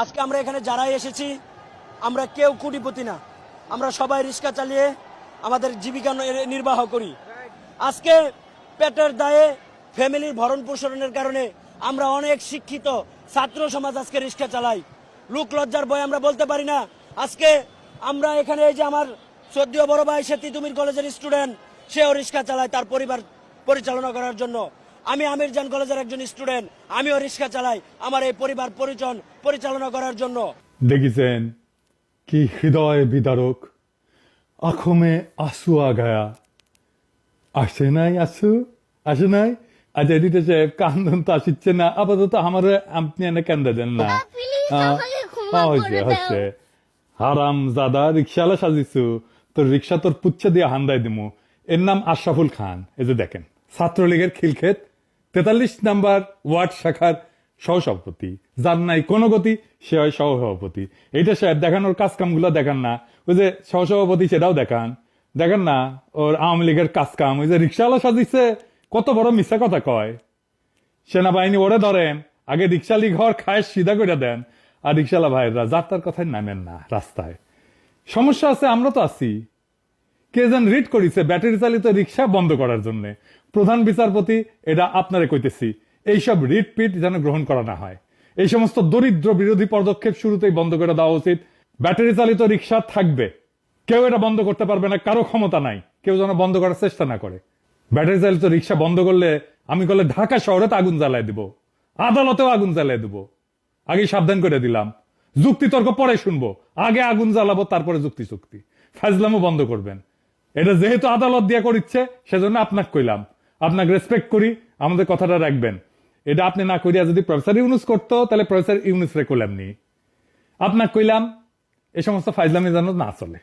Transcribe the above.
আজকে আমরা এখানে যারাই এসেছি আমরা কেউ কোটিপতি না, আমরা সবাই রিক্সা চালিয়ে আমাদের জীবিকা নির্বাহ করি। আজকে পেটের দায়ে ফ্যামিলির ভরণ পোষণের কারণে আমরা অনেক শিক্ষিত ছাত্র সমাজ আজকে রিক্সা চালাই। লোক লজ্জার ভয় আমরা বলতে পারি না। আজকে আমরা এখানে এই যে আমার শ্রদ্ধেয় বড় ভাই সে তিতুমির কলেজের স্টুডেন্ট, সেও রিক্সা চালায় তার পরিবার পরিচালনা করার জন্য। আমি আমিরজান কলেজের একজন স্টুডেন্ট, আমিও রিক্সা চালাই আমার এই পরিবার পরিচালনা করার জন্য। দেখেছেন কি হৃদয় বিদারক, আখমে আসু আগায়া। আসে নাই আসে নাই। আচ্ছা এদিকে সাহেব কান্দন তো আসিচ্ছে না, আপাতত আমার আপনি এনে কেন্দ্র দেন না। হচ্ছে হারাম জাদা রিক্সাওয়ালা সাজিছু, তোর রিক্সা তোর পুচ্ছে দিয়ে হান্দাই দিমু। এর নাম আশরাফুল খান। এই যে দেখেন ছাত্রলীগের খিলক্ষেত 43 নাম্বার ওয়ার্ড শাখার সহসভাপতি, যার নাই কোনো গতি সে হয় সহসভাপতি। এইটা সাহেব দেখানোর কাজ কামগুলো দেখান না। ওই যে সহসভাপতি সেটাও দেখেন না ওর আওয়ামী লীগের কাজ কাম। ওই যে রিক্সাওয়ালা সাজিছে কত বড় মিথ্যা কথা কয়। সেনাবাহিনী ওরে ধরেন, আগে রিক্সালি ঘর খায় সিধা করে দেন, আর রিক্সাওয়ালা ভাইরা যার তার কথায় নামেন না রাস্তায়। সমস্যা আছে, আমরা তো আছি। কে যেন রিট করেছে ব্যাটারি চালিত রিক্সা বন্ধ করার জন্য। প্রধান বিচারপতি এটা আপনারে কইতেছি, এইসব রিট পিট যেন গ্রহণ করা না হয়। এই সমস্ত দরিদ্র বিরোধী পদক্ষেপ শুরুতেই বন্ধ করে দেওয়া উচিত। ব্যাটারি চালিত রিক্সা থাকবে, কেউ এটা বন্ধ করতে পারবে না, কারো ক্ষমতা নাই, কেউ যেন বন্ধ করার চেষ্টা না করে। ব্যাটারি চালিত রিক্সা বন্ধ করলে আমি করলে ঢাকা শহরে তো আগুন জ্বালায় দিব, আদালতেও আগুন জ্বালায় দিব। আগে সাবধান করে দিলাম, যুক্তি তর্ক পরে শুনবো, আগে আগুন জ্বালাবো তারপরে যুক্তি চুক্তি। ফাজলামও বন্ধ করবেন। এটা যেহেতু আদালত দিয়া করিচ্ছে সেজন্য আপনাকে কইলাম, আপনাকে রেসপেক্ট করি, আমাদের কথাটা রাখবেন। এটা আপনি না করিয়া যদি প্রফেসর ইউনুস করতো তাহলে প্রফেসর ইউনুস রে কইলাম নি। আপনাকে কইলাম এই সমস্ত ফাজলামি যেন না চলে।